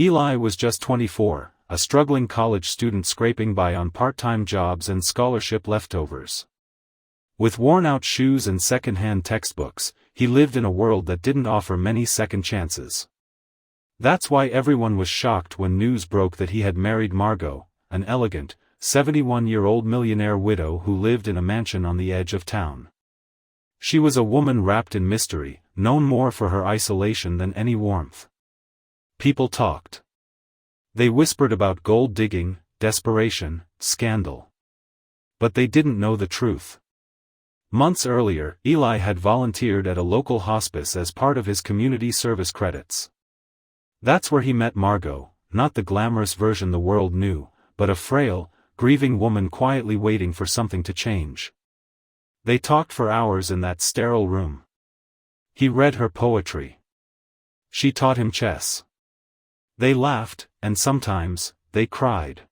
Eli was just 24, a struggling college student scraping by on part-time jobs and scholarship leftovers. With worn-out shoes and second-hand textbooks, he lived in a world that didn't offer many second chances. That's why everyone was shocked when news broke that he had married Margot, an elegant, 71-year-old millionaire widow who lived in a mansion on the edge of town. She was a woman wrapped in mystery, known more for her isolation than any warmth. People talked. They whispered about gold digging, desperation, scandal. But they didn't know the truth. Months earlier, Eli had volunteered at a local hospice as part of his community service credits. That's where he met Margot, not the glamorous version the world knew, but a frail, grieving woman quietly waiting for something to change. They talked for hours in that sterile room. He read her poetry. She taught him chess. They laughed, and sometimes, they cried.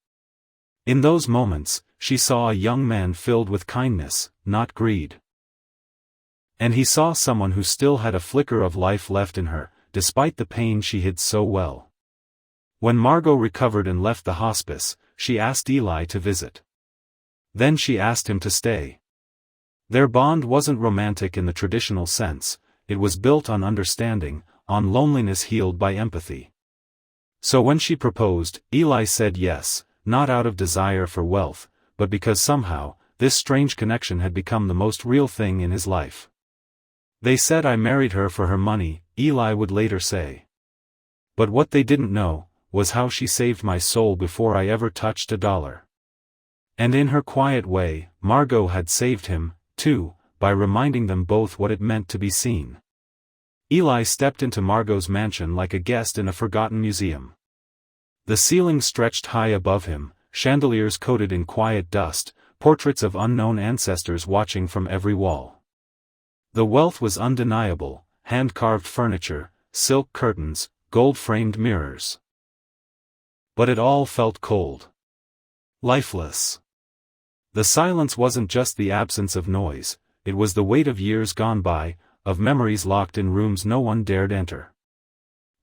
In those moments, she saw a young man filled with kindness, not greed. And he saw someone who still had a flicker of life left in her, despite the pain she hid so well. When Margot recovered and left the hospice, she asked Eli to visit. Then she asked him to stay. Their bond wasn't romantic in the traditional sense, it was built on understanding, on loneliness healed by empathy. So when she proposed, Eli said yes, not out of desire for wealth, but because somehow, this strange connection had become the most real thing in his life. They said I married her for her money, Eli would later say. But what they didn't know, was how she saved my soul before I ever touched a dollar. And in her quiet way, Margot had saved him, too, by reminding them both what it meant to be seen. Eli stepped into Margot's mansion like a guest in a forgotten museum. The ceiling stretched high above him, chandeliers coated in quiet dust, portraits of unknown ancestors watching from every wall. The wealth was undeniable, hand-carved furniture, silk curtains, gold-framed mirrors. But it all felt cold. Lifeless. The silence wasn't just the absence of noise, it was the weight of years gone by, of memories locked in rooms no one dared enter.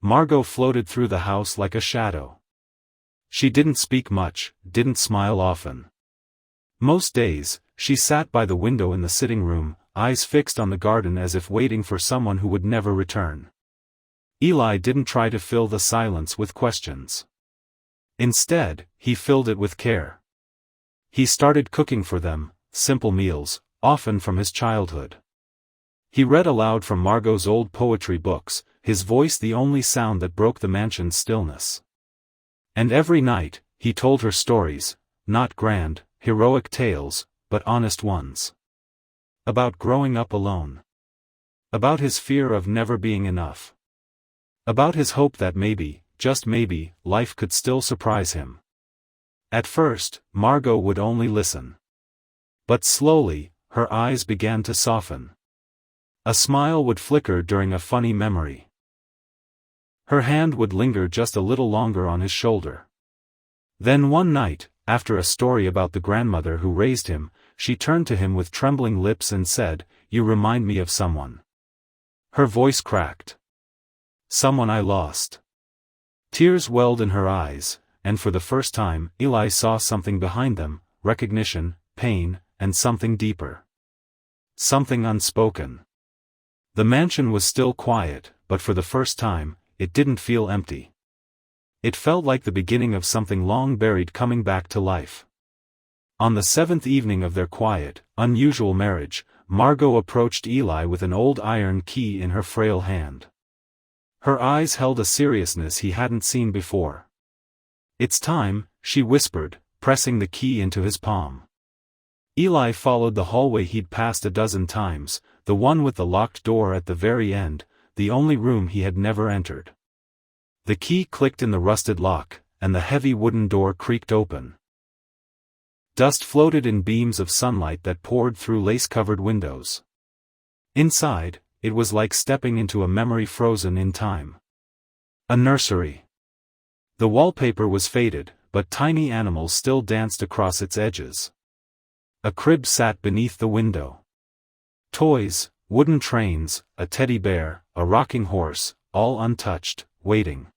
Margot floated through the house like a shadow. She didn't speak much, didn't smile often. Most days, she sat by the window in the sitting room, eyes fixed on the garden as if waiting for someone who would never return. Eli didn't try to fill the silence with questions. Instead, he filled it with care. He started cooking for them, simple meals, often from his childhood. He read aloud from Margot's old poetry books, his voice the only sound that broke the mansion's stillness. And every night, he told her stories, not grand, heroic tales, but honest ones. About growing up alone. About his fear of never being enough. About his hope that maybe, just maybe, life could still surprise him. At first, Margot would only listen. But slowly, her eyes began to soften. A smile would flicker during a funny memory. Her hand would linger just a little longer on his shoulder. Then one night, after a story about the grandmother who raised him, she turned to him with trembling lips and said, "You remind me of someone." Her voice cracked. "Someone I lost." Tears welled in her eyes, and for the first time, Eli saw something behind them, recognition, pain, and something deeper. Something unspoken. The mansion was still quiet, but for the first time, it didn't feel empty. It felt like the beginning of something long buried coming back to life. On the 7th evening of their quiet, unusual marriage, Margot approached Eli with an old iron key in her frail hand. Her eyes held a seriousness he hadn't seen before. "It's time," she whispered, pressing the key into his palm. Eli followed the hallway he'd passed a dozen times, the one with the locked door at the very end, the only room he had never entered. The key clicked in the rusted lock, and the heavy wooden door creaked open. Dust floated in beams of sunlight that poured through lace-covered windows. Inside, it was like stepping into a memory frozen in time. A nursery. The wallpaper was faded, but tiny animals still danced across its edges. A crib sat beneath the window. Toys, wooden trains, a teddy bear, a rocking horse, all untouched, waiting.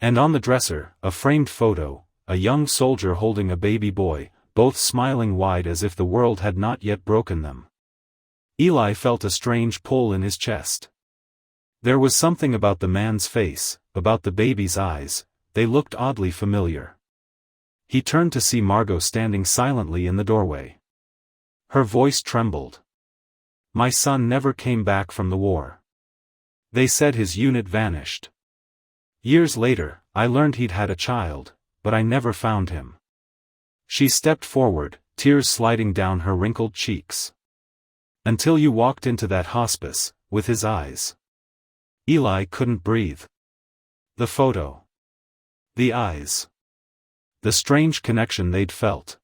And on the dresser, a framed photo, a young soldier holding a baby boy, both smiling wide as if the world had not yet broken them. Eli felt a strange pull in his chest. There was something about the man's face, about the baby's eyes, they looked oddly familiar. He turned to see Margot standing silently in the doorway. Her voice trembled. "My son never came back from the war. They said his unit vanished. Years later, I learned he'd had a child, but I never found him." She stepped forward, tears sliding down her wrinkled cheeks. "Until you walked into that hospice, with his eyes." Eli couldn't breathe. The photo. The eyes. The strange connection they'd felt.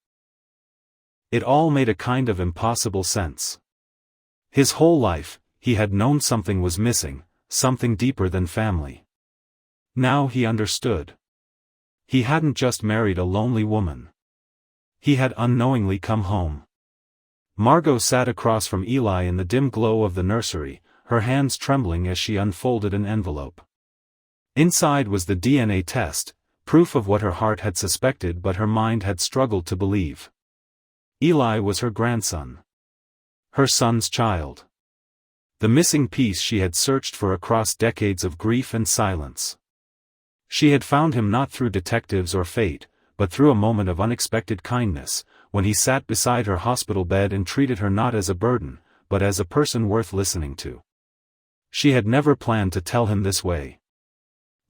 It all made a kind of impossible sense. His whole life, he had known something was missing, something deeper than family. Now he understood. He hadn't just married a lonely woman. He had unknowingly come home. Margot sat across from Eli in the dim glow of the nursery, her hands trembling as she unfolded an envelope. Inside was the DNA test, proof of what her heart had suspected but her mind had struggled to believe. Eli was her grandson. Her son's child. The missing piece she had searched for across decades of grief and silence. She had found him not through detectives or fate, but through a moment of unexpected kindness, when he sat beside her hospital bed and treated her not as a burden, but as a person worth listening to. She had never planned to tell him this way.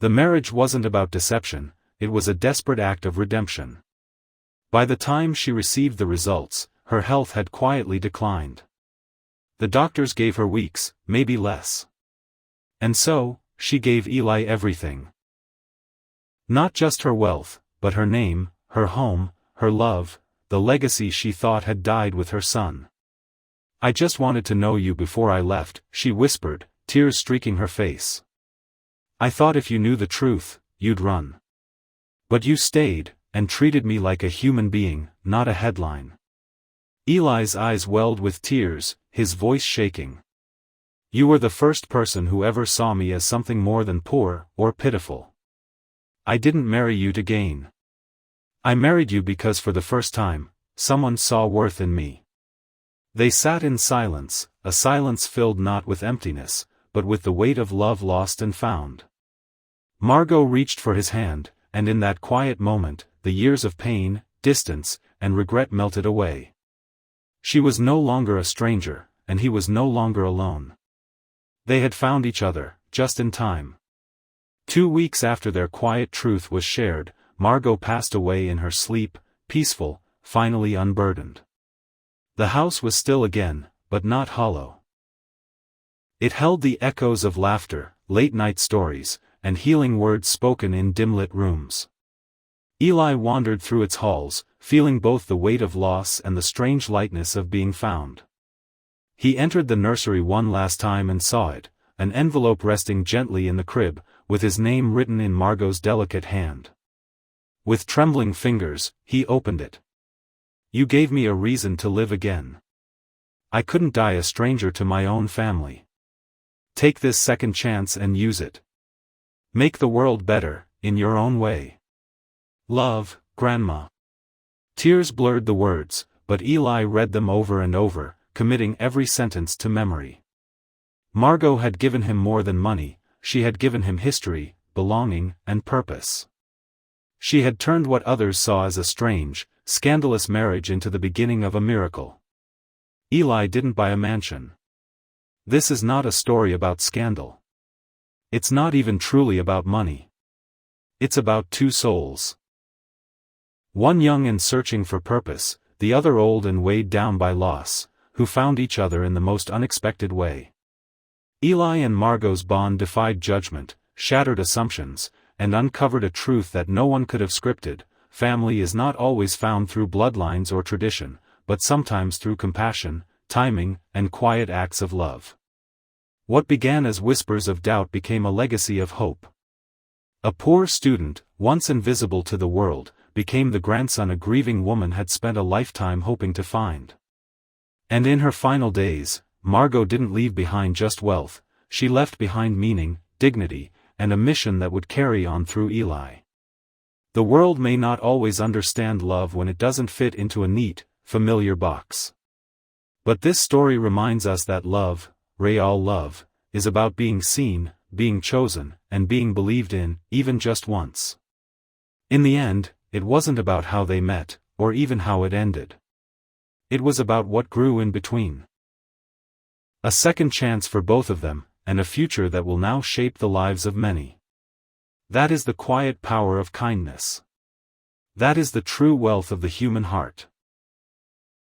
The marriage wasn't about deception, it was a desperate act of redemption. By the time she received the results, her health had quietly declined. The doctors gave her weeks, maybe less. And so, she gave Eli everything. Not just her wealth, but her name, her home, her love, the legacy she thought had died with her son. "I just wanted to know you before I left," she whispered, tears streaking her face. "I thought if you knew the truth, you'd run. But you stayed, and treated me like a human being, not a headline." Eli's eyes welled with tears, his voice shaking. "You were the first person who ever saw me as something more than poor, or pitiful. I didn't marry you to gain. I married you because for the first time, someone saw worth in me." They sat in silence, a silence filled not with emptiness, but with the weight of love lost and found. Margot reached for his hand, and in that quiet moment, the years of pain, distance, and regret melted away. She was no longer a stranger, and he was no longer alone. They had found each other, just in time. 2 weeks after their quiet truth was shared, Margot passed away in her sleep, peaceful, finally unburdened. The house was still again, but not hollow. It held the echoes of laughter, late-night stories, and healing words spoken in dim-lit rooms. Eli wandered through its halls, feeling both the weight of loss and the strange lightness of being found. He entered the nursery one last time and saw it, an envelope resting gently in the crib, with his name written in Margot's delicate hand. With trembling fingers, he opened it. "You gave me a reason to live again. I couldn't die a stranger to my own family. Take this second chance and use it. Make the world better, in your own way. Love, Grandma." Tears blurred the words, but Eli read them over and over, committing every sentence to memory. Margot had given him more than money, she had given him history, belonging, and purpose. She had turned what others saw as a strange, scandalous marriage into the beginning of a miracle. Eli didn't buy a mansion. This is not a story about scandal. It's not even truly about money. It's about two souls. One young and searching for purpose, the other old and weighed down by loss, who found each other in the most unexpected way. Eli and Margot's bond defied judgment, shattered assumptions, and uncovered a truth that no one could have scripted: family is not always found through bloodlines or tradition, but sometimes through compassion, timing, and quiet acts of love. What began as whispers of doubt became a legacy of hope. A poor student, once invisible to the world, became the grandson a grieving woman had spent a lifetime hoping to find. And in her final days, Margot didn't leave behind just wealth, she left behind meaning, dignity, and a mission that would carry on through Eli. The world may not always understand love when it doesn't fit into a neat, familiar box. But this story reminds us that love, real love, is about being seen, being chosen, and being believed in, even just once. In the end, it wasn't about how they met, or even how it ended. It was about what grew in between. A second chance for both of them, and a future that will now shape the lives of many. That is the quiet power of kindness. That is the true wealth of the human heart.